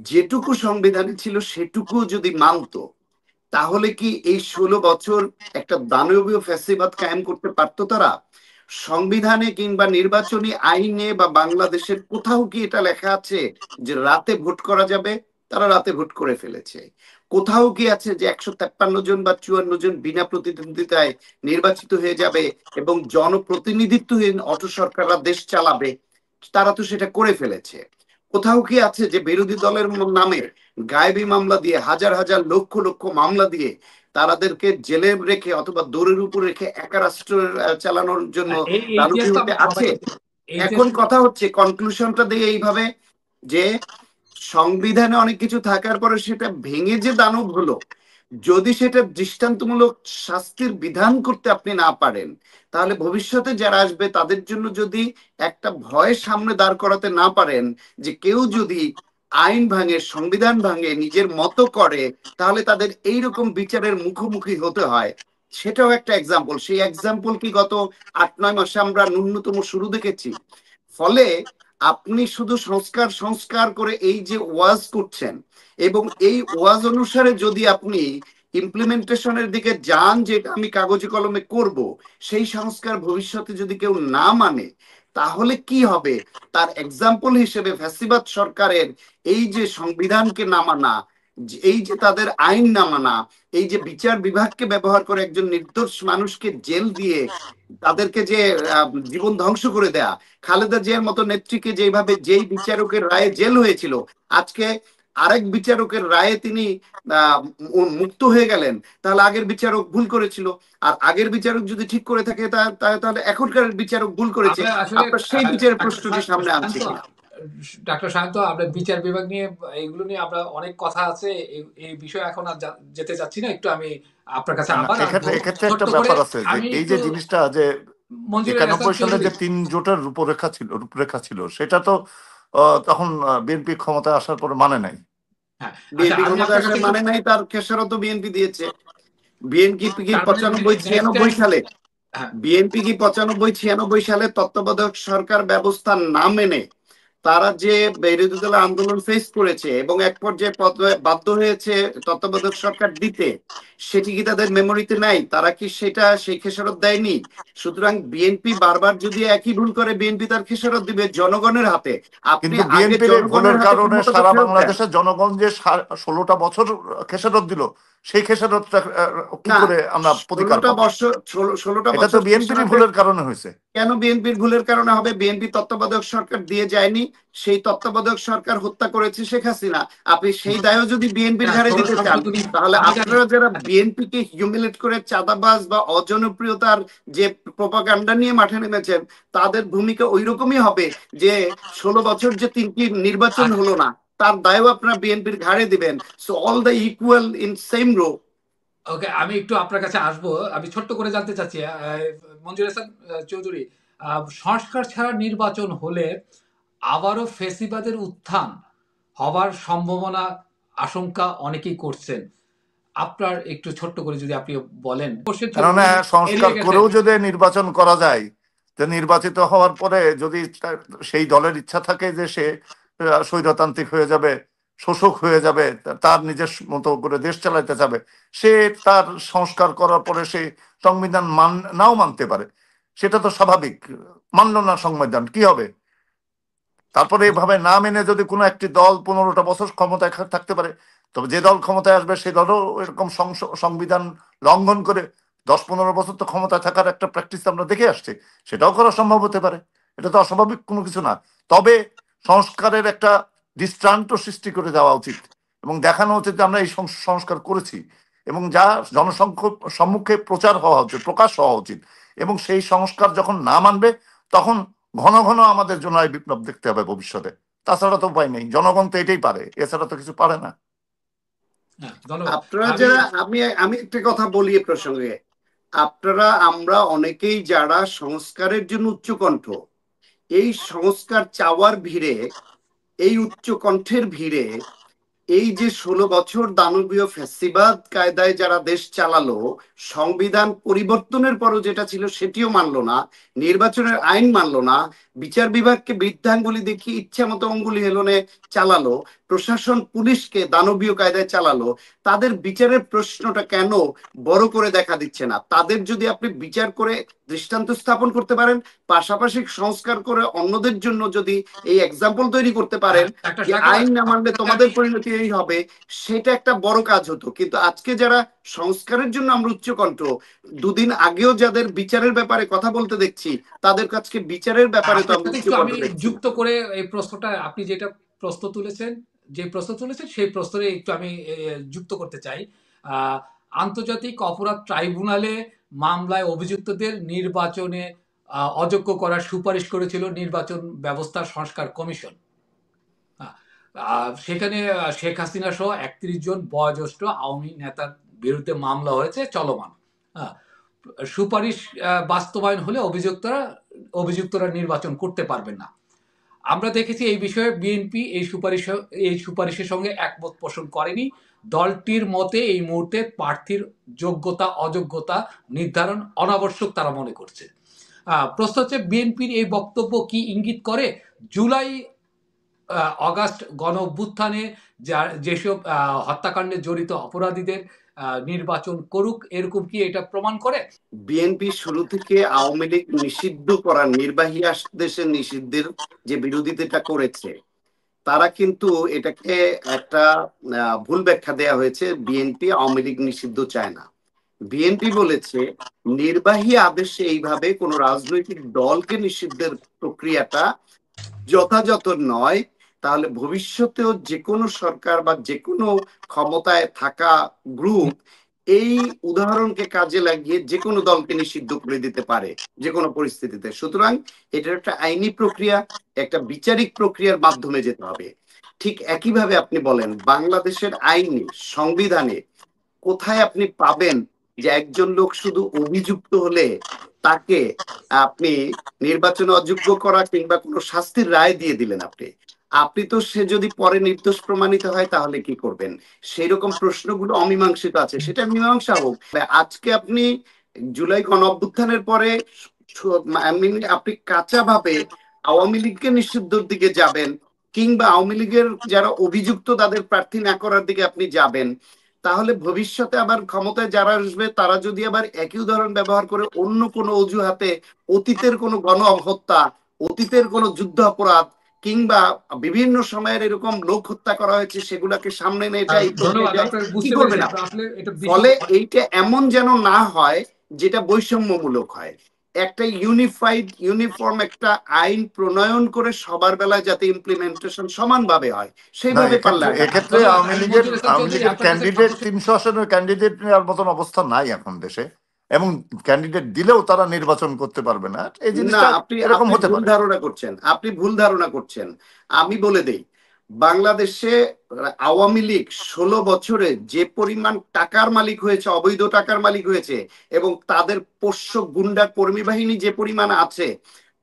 যেটুকু সংবিধানে ছিল সেটুকু যদি মানতো, তাহলে কি এই 16 বছর একটা দানবীয় ফ্যাসিবাদ কায়েম করতে পারতো তারা? সংবিধানে কিংবা নির্বাচনী আইনে বা বাংলাদেশের কোথাও কি এটা লেখা আছে যে রাতে ভোট করা যাবে? তারা রাতে ভোট করে ফেলেছে। কোথাও কি আছে যে 153 জন বা 54 জন বিনা প্রতিদ্বন্দ্বিতায় নির্বাচিত হয়ে যাবে এবং জনপ্রতিনিধিত্বহীন অটো সরকাররা দেশ চালাবে? তারা তো সেটা করে ফেলেছে। কোথাও কি আছে যে বিরোধী দলের নামে গায়েবী মামলা দিয়ে, হাজার হাজার লক্ষ লক্ষ মামলা দিয়ে তাদেরকে জেলে রেখে অথবা দৌড়ের উপর রেখে একা রাষ্ট্র চালানোর জন্য এই দানবী ইতিহাস তো হতে আমরা আছে? সবাই, এই এখন ইতিহাস কথা হচ্ছে কনক্লুশনটা দিয়ে এইভাবে যে সংবিধানে অনেক কিছু থাকার পরে সেটা ভেঙে যে দানব হলো, যদি সেটা দৃষ্টান্তমূলক শাস্তির বিধান করতে আপনি না পারেন, তাহলে ভবিষ্যতে যারা আসবে তাদের জন্য যদি একটা ভয় সামনে দাঁড় করাতে না পারেন যে কেউ যদি আইন ভাঙে, সংবিধান ভাঙে, নিজের মতো করে, তাহলে তাদের এইরকম বিচারের মুখোমুখি হতে হয়, সেটাও একটা এক্সাম্পল। সেই এক্সাম্পল কি গত 8-9 মাসে আমরা ন্যূনতম শুরু দেখেছি? ফলে আপনি শুধু সংস্কার সংস্কার করে এই যে ওয়াজ করছেন, এবং এই ওয়াজ অনুসারে যদি আপনি ইমপ্লিমেন্টেশনের দিকে যান যে এটা আমি কাগজে কলমে করব, সেই সংস্কার ভবিষ্যতে যদি কেউ না মানে, তাহলে কি হবে? তার এক্সাম্পল হিসেবে ফ্যাসিবাদ সরকারের এই যে সংবিধানকে না মানা, এই যে তাদের আইন না মানা, এই যে বিচার বিভাগকে ব্যবহার করে একজন নির্দোষ মানুষকে জেল দিয়ে তাদেরকে যে জীবন ধ্বংস করে দেয়া, খালেদা জিয়ার মতো নেত্রীকে যেভাবে যেই বিচারকের রায়ে জেল হয়েছিল, আজকে আরেক বিচারকের রায়ে তিনি মুক্ত হয়ে গেলেন, তাহলে আগের বিচারক ভুল করেছিল। আর আগের বিচারক যদি ঠিক করে থাকে তাহলে এখনকার বিচারক ভুল করেছে। আমরা আসলে আপনার সেই বিচারের প্রশ্নটি সামনে আনছে কিনা? ডাক্তার শান্ত, আমরা বিচার বিভাগ নিয়ে, এগুলো নিয়ে আমরা অনেক কথা আছে, এই বিষয়ে এখন আর যেতে চাচ্ছি না। একটু আমি আপনার কাছে না, আবার আসবো এক্ষেত্রে ছোট্ট একটা করে। ব্যাপার আছে যে আমি এই একটু যে জিনিসটা যে মঞ্জুরুল হাসান 91 সালে চৌধুরী, যে 3 জোটের রূপরেখা ছিল সেটা তো তখন বিএনপি ক্ষমতায় আসার পরে মানে নাই। হ্যাঁ আচ্ছা, বিএনপি আমি ক্ষমতায় আপনার কাছে আসার একটু, মানে নাই, তার খেসারত বিএনপি দিয়েছে। বিএনপি কি তার মানে 95-96 সালে, হ্যাঁ, বিএনপি কি 95-96 সালে তত্ত্বাবধায়ক সরকার ব্যবস্থা না মেনে তারা যে বিরোধী দলের আন্দোলন ফেস করেছে এবং এক পর্যায়ে বাধ্য হয়েছে তত্ত্বাবধায়ক সরকার দিতে, সেটি কি তাদের মেমোরিতে নাই? তারা কি সেটা সেই খেসারত দেয়নি? সুতরাং বিএনপি বারবার যদি একই ভুল করে, বিএনপি তার খেসারত দিবে জনগণের হাতে। আপনি কিন্তু আগে বিএনপির এই জনগণের ভুলের হাতে কারণে ক্ষমতাটা সারা ফেরত দেন। বাংলাদেশের জনগণ যে 16টা বছর খেসারত দিল, সেই খেসারতটা কি না, করে আমরা প্রতিকার 16টা পাবো? বছর 16টা এটা তো বছর বিএনপিরই খেসারতের ভুলের কারণে হয়েছে। কেন বিএনপির ভুলের কারণে হবে? বিএনপি তত্ত্বাবধায়ক সরকার দিয়ে যায়নি, সেই তত্ত্বাবধায়ক সরকার হত্যা করেছে শেখ হাসিনা। আপনি সেই দায়ও যদি বিএনপির ঘাড়ে দিতে চান, তাহলে আমি জানি, আপনারা যারা বিএনপি কে হিউমিলেট করে চাঁদাবাজ বা অজনপ্রিয়তার যে প্রোপাগান্ডা নিয়ে মাঠে নেমেছেন, তাদের ভূমিকা ওই রকমই হবে যে 16 বছর যে 3টি নির্বাচন আচ্ছা, হলো না, তার দায়ও আপনারা বিএনপির ঘাড়ে দিবেন। So all the equal in same row. Okay, আমি একটু আপনার কাছে আসবো। আমি ছোট্ট করে জানতে চাচ্ছি, মঞ্জুর হাসান চৌধুরী, সংস্কার ছাড়া নির্বাচন হলে আবারও ফেসিবাদের উত্থান হবার সম্ভাবনা, আশঙ্কা অনেকেই করছেন। আপনার একটু ছোট্ট করে যদি আপনি বলেন, কেননা সংস্কার এড়িয়ে গেছেন। করেও যদি নির্বাচন করা যায়, তো নির্বাচিত হওয়ার পরে যদি সেই দলের ইচ্ছা থাকে যে সে স্বৈরতান্ত্রিক হয়ে যাবে, শোষক হয়ে যাবে, তার নিজের মতো করে দেশ চালাতে যাবে, সে তার সংস্কার করার পরে সে সংবিধান নাও মানতে পারে। সেটা তো স্বাভাবিক। মানল না সংবিধান, কি হবে? তারপরে এভাবে না মেনে যদি কোনো একটি দল 15টা বছর ক্ষমতায় থাকতে পারে, তবে যে দল ক্ষমতায় আসবে সে দলও এরকম সংবিধান লঙ্ঘন করে 10-15 বছর তো ক্ষমতায় থাকার একটা প্র্যাকটিস আমরা দেখে আসছি, সেটাও করা সম্ভব হতে পারে। এটা তো অস্বাভাবিক কোনো কিছু না। তবে সংস্কারের একটা দৃষ্টান্ত সৃষ্টি করে দেওয়া উচিত এবং দেখানো উচিত যে আমরা এই সংস্কার করেছি, এবং যা সম্মুখে প্রচার হওয়া উচিত, প্রকাশ হওয়া উচিত। এবং সেই সংস্কার যখন না মানবে, তখন ঘন ঘন আমাদের জন্য এই বিপ্লব দেখতে হবে ভবিষ্যতে। তাছাড়া তো উপায় নেই, জনগণ তো এটাই পারে, এছাড়া তো কিছু পারে না। ধন্যবাদ। আপনারা যারা, আমি আমি একটা কথা বলি এ প্রসঙ্গে, আপনারা আমরা অনেকেই যারা সংস্কারের জন্য উচ্চকণ্ঠ, এই সংস্কার চাওয়ার ভিড়ে, এই উচ্চকণ্ঠের ভিড়ে এই যে 16 বছর দানবীয় ফ্যাসিবাদ কায়দায় যারা দেশ চালালো, সংবিধান পরিবর্তনের পরও যেটা ছিল সেটিও মানলো না, নির্বাচনের আইন মানলো না, বিচার বিভাগকে বৃদ্ধাঙ্গুলি দেখিয়ে ইচ্ছা মতো অঙ্গুলি হেলনে চালালো, প্রশাসন পুলিশকে দানবীয় কায়দায় চালালো, তাদের বিচারের প্রশ্নটা কেন বড় করে দেখা দিচ্ছে না? তাদের যদি আপনি বিচার করে দৃষ্টান্ত স্থাপন করতে পারেন, পাশাপাশি সংস্কার করে অন্যদের জন্য যদি এই এক্সাম্পল তৈরি করতে পারেন ডাক্তার যে সাকা আইন না মানলে তোমাদের পরিণতি এই হবে, সেটা একটা বড় কাজ হতো। কিন্তু আজকে যারা সংস্কারের জন্য আমরা উচ্চকণ্ঠ, দুদিন আগেও যাদের বিচারের ব্যাপারে কথা বলতে দেখছি, তাদের কাছে বিচারের ব্যাপারে তো আপনার আমরা সাথে একটু উচ্চকণ্ঠ আমি দেখছি না। যুক্ত করে এই প্রশ্নটা আপনি যেটা প্রশ্ন তুলেছেন, যে প্রশ্ন তুলেছেন সেই প্রশ্নে একটু আমি যুক্ত করতে চাই। আহ, আন্তর্জাতিক অপরাধ ট্রাইব্যুনালে মামলায় অভিযুক্তদের নির্বাচনে অযোগ্য করার সুপারিশ করেছিল নির্বাচন ব্যবস্থা সংস্কার কমিশন। আহ, সেখানে শেখ হাসিনা সহ 31 জন বয়োজ্যেষ্ঠ আওয়ামী নেতার বিরুদ্ধে মামলা হয়েছে চলমান। আহ, সুপারিশ বাস্তবায়ন হলে অভিযুক্তরা নির্বাচন করতে পারবেন না। আমরা দেখেছি এই বিষয়ে বিএনপি এই সুপারিশের সঙ্গে একমত পোষণ করেনি। দলটির মতে এই মুহূর্তে প্রার্থীর যোগ্যতা অযোগ্যতা নির্ধারণ অনাবশ্যক তারা মনে করছে। প্রশ্ন হচ্ছে, বিএনপির এই বক্তব্য কি ইঙ্গিত করে জুলাই অগাস্ট গণ অভ্যুত্থানে যেসব হত্যাকাণ্ডে জড়িত অপরাধীদের নির্বাচন করুক, এরকম কি এটা প্রমাণ করে? বিএনপি শুরু থেকে আওয়ামী লীগ নিষিদ্ধ করার নির্বাহী দেশের নিষিদ্ধের যে বিরোধিতাটা করেছে, তারা কিন্তু এটাকে একটা ভুল ব্যাখ্যা দেয়া হয়েছে। বিএনপি আওয়ামী লীগ নিষিদ্ধ চায় না। বিএনপি বলেছে নির্বাহী আদেশে এইভাবে কোন রাজনৈতিক দলকে নিষিদ্ধের প্রক্রিয়াটা যথাযথ নয়, তাহলে ভবিষ্যতেও যে কোনো সরকার বা যে কোনো ক্ষমতায় থাকা গ্রুপ এই উদাহরণকে কাজে লাগিয়ে যে কোনো দলকে নিষিদ্ধ করে দিতে পারে যে কোনো পরিস্থিতিতে। সুতরাং এটা একটা আইনি প্রক্রিয়া, একটা বিচারিক প্রক্রিয়ার মাধ্যমে যেতে হবে। ঠিক একইভাবে আপনি বলেন বাংলাদেশের আইনে, সংবিধানে কোথায় আপনি পাবেন যে একজন লোক শুধু অভিযুক্ত হলে তাকে আপনি নির্বাচনে অযোগ্য করা কিংবা কোনো শাস্তির রায় দিয়ে দিলেন? আপনি তো সে যদি পরে নির্দোষ প্রমাণিত হয় তাহলে কি করবেন? সেই রকম প্রশ্নগুলো অমীমাংসিত আছে, সেটা মীমাংসা হোক। আজকে আপনি জুলাই গণ অভ্যুত্থানের পরে আপনি কাঁচা ভাবে আওয়ামী লীগকে নিষিদ্ধর দিকে যাবেন, কিংবা আওয়ামী লীগের যারা অভিযুক্ত তাদের প্রার্থী না করার দিকে আপনি যাবেন, তাহলে ভবিষ্যতে আবার ক্ষমতায় যারা আসবে তারা যদি আবার একই উদাহরণ ব্যবহার করে অন্য কোনো অজুহাতে অতীতের কোনো গণ হত্যা, অতীতের কোনো যুদ্ধ অপরাধ কিংবা বিভিন্ন সময়ের এরকম লোক হত্যা করা হয়েছে সেগুলাকে সামনে এনে এটা এই ধন্যবাদ, প্রক্রিয়ায় আপনার কি বুঝতে পেরেছি। করবেন? আসলে এটা ফলে এইটা এমন যেন না হয় যেটা বৈষম্যমূলক হয়। একটা ইউনিফর্ম একটা আইন প্রণয়ন করে সবার বেলায় যাতে ইমপ্লিমেন্টেশন সমানভাবে হয়, না, সেইভাবে পারলে এক্ষেত্রে ধন্যবাদ। আওয়ামী আমি লীগের মঞ্জুর হাসান চৌধুরী, আপনার কাছে ক্যান্ডিডেট 300 আসনের ক্যান্ডিডেট নেওয়ার মতন অবস্থা নাই এখন দেশে, এবং ক্যান্ডিডেট দিলেও তারা নির্বাচন করতে পারবে না। এই না, জিনিসটা আপনি এরকম আপনি হতে ভুল পারে। ধারণা করছেন, আপনি ভুল ধারণা করছেন। আমি বলে দেই, বাংলাদেশে আওয়ামী লীগ 16 বছরে যে পরিমাণ টাকার মালিক হয়েছে, অবৈধ টাকার মালিক হয়েছে, এবং তাদের পোষ্য গুন্ডা কর্মী বাহিনী যে পরিমাণ আছে,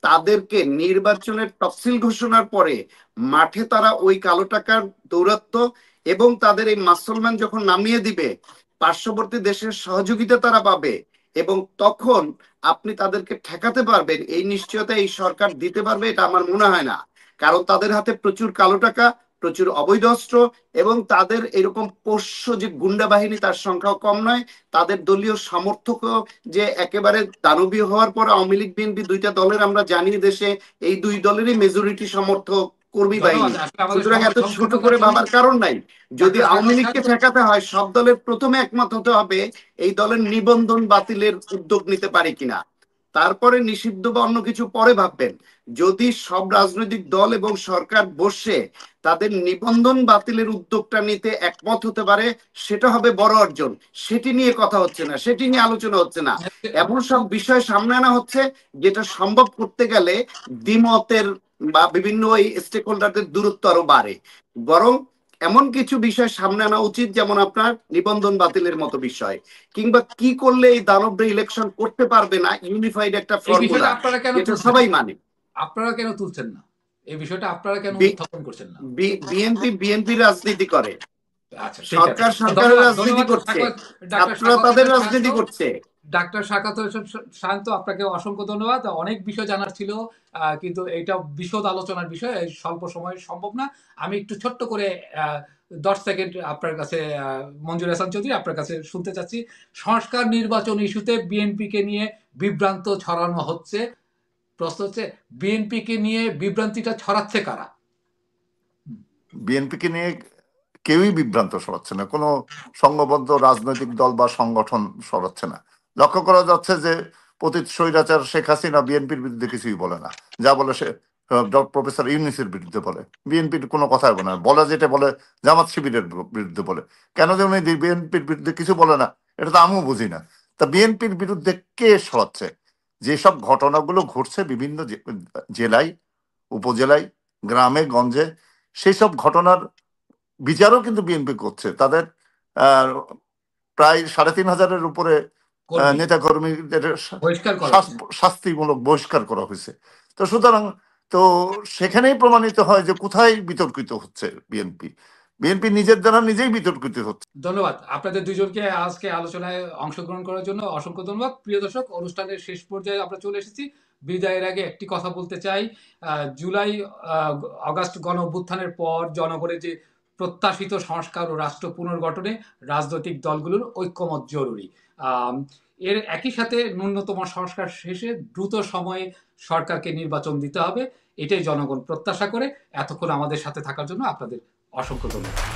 তাদেরকে নির্বাচনের তফসিল ঘোষণার পরে মাঠে তারা ওই কালো টাকার দৌরাত্ম এবং তাদের এই মাসলমান যখন নামিয়ে দিবে, পার্শ্ববর্তী দেশের সহযোগিতা তারা পাবে, এবং তখন আপনি তাদেরকে ঠেকাতে পারবেন, এই নিশ্চয়তা এই সরকার দিতে পারবে এটা আমার মনে হয় না। কারণ তাদের হাতে প্রচুর কালো টাকা, প্রচুর অবৈধ অস্ত্র, এবং তাদের এরকম পোষ্য যে গুন্ডা বাহিনী তার সংখ্যাও কম নয়। তাদের দলীয় সমর্থক যে একেবারে দানবীয় হওয়ার পর আওয়ামী লীগ বিএনপি দুইটা দলের আমরা জানি দেশে এই দুই দলেরই মেজরিটি সমর্থক কর্মী ধন্যবাদ। বাহিনী। আসলে আমাদের সুতরাং সময় এত ছোট সংক্ষিপ্ত, করে কারণে ভাবার কারণ নাই। যদি ডাক্তার আওয়ামী সাকা লীগকে খান, ঠেকাতে হয় সব দলের প্রথমে একমত হতে হবে এই দলের নিবন্ধন বাতিলের উদ্যোগ নিতে পারে কিনা, তারপরে নিষিদ্ধ বা অন্য কিছু পরে ভাববেন। যদি সব রাজনৈতিক দল এবং সরকার বসে তাদের নিবন্ধন বাতিলের উদ্যোগটা নিতে একমত হতে পারে, সেটা হবে বড় অর্জন। সেটি নিয়ে কথা হচ্ছে না, সেটি নিয়ে আলোচনা হচ্ছে না। এমন সব বিষয় সামনে আনা হচ্ছে যেটা সম্ভব করতে গেলে দ্বিমতের বা বিভিন্ন ওই স্টেক হোল্ডারদের দূরত্ব আরো বাড়ে। বরং এমন কিছু বিষয় সামনে আনা উচিত, যেমন আপনার নিবন্ধন বাতিলের মতো বিষয়, কিংবা কি করলে এই দানবরা ইলেকশন করতে পারবে না, ইউনিফাইড একটা এই বিষয়টা ফর্মুলা আপনারা কেন যেটা তুলছেন? সবাই মানে। আপনারা কেন তুলছেন না এই বিষয়টা? আপনারা কেন উত্থাপন করছেন না? বিএনপি রাজনীতি করে, আচ্ছা, ঠিক আছে। সরকার সরকারের ধন্যবাদ, রাজনীতি ধন্যবাদ করছে, ডাক্তার ছাত্ররা সাখাওয়াত তাদের হোসেন শান্ত। রাজনীতি করছে। ডাক্তার সাখাওয়াত হোসেন শান্ত, আপনাকে অসংখ্য ধন্যবাদ। অনেক বিষয় জানার ছিল, কিন্তু এটা বিশদ আলোচনার বিষয়, এই স্বল্প সময়ে সম্ভব না। আমি একটু ছোট্ট করে 10 সেকেন্ড আপনার কাছে, মঞ্জুর হাসান চৌধুরী, আপনার কাছে শুনতে চাচ্ছি। সংস্কার নির্বাচন ইস্যুতে বিএনপিকে নিয়ে বিভ্রান্ত ছড়ানো হচ্ছে। প্রশ্ন হচ্ছে, বিএনপিকে নিয়ে বিভ্রান্তিটা ছড়াচ্ছে কারা? বিএনপিকে নিয়ে কেউই বিভ্রান্ত সরাচ্ছে না, কোনো সংঘবদ্ধ রাজনৈতিক দল বা সংগঠন সরাচ্ছে না। লক্ষ্য করা যাচ্ছে যে পতিত স্বৈরাচার শেখ হাসিনা বিএনপির বিরুদ্ধে কিছুই বলে না, যা বলে সে প্রফেসর ইউনিসের বিরুদ্ধে বলে, বিএনপির কোনো কথাই বলে না। বলে যেটা বলে জামাত শিবিরের বিরুদ্ধে বলে। কেন যে উনি বিএনপির বিরুদ্ধে কিছু বলে না, এটা তো আমিও বুঝি না। তা বিএনপির বিরুদ্ধে কে সরাচ্ছে? যেসব ঘটনাগুলো ঘটছে বিভিন্ন জেলায়, উপজেলায়, গ্রামে গঞ্জে, সেই সব ঘটনার বিচারও কিন্তু বিএনপি করছে। তাদের প্রায় ৩,৫০০-এর উপরে কর্মী নেতা কর্মীদের বহিষ্কার করা হয়েছে। শাস্তিমূলক বহিষ্কার করা হয়েছে। তো সুতরাং তো সেখানেই প্রমাণিত হয় যে কোথায় বিতর্কিত হচ্ছে বিএনপি। বিএনপি নিজের দ্বারা নিজেই বিতর্কিত হচ্ছে। ধন্যবাদ আপনাদের দুজনকে আজকে আলোচনায় অংশগ্রহণ করার জন্য, অসংখ্য ধন্যবাদ। প্রিয় দর্শক, অনুষ্ঠানের শেষ পর্যায়ে আমরা চলে এসেছি। বিদায়ের আগে একটি কথা বলতে চাই। জুলাই আগস্ট গণ অভ্যুত্থানের পর জনগণের যে প্রত্যাশিত সংস্কার ও রাষ্ট্র পুনর্গঠনে রাজনৈতিক দলগুলোর ঐক্যমত জরুরি। এর একই সাথে ন্যূনতম সংস্কার শেষে দ্রুত সময়ে সরকারকে নির্বাচন দিতে হবে, এটাই জনগণ প্রত্যাশা করে। এতক্ষণ আমাদের সাথে থাকার জন্য আপনাদের অসংখ্য ধন্যবাদ।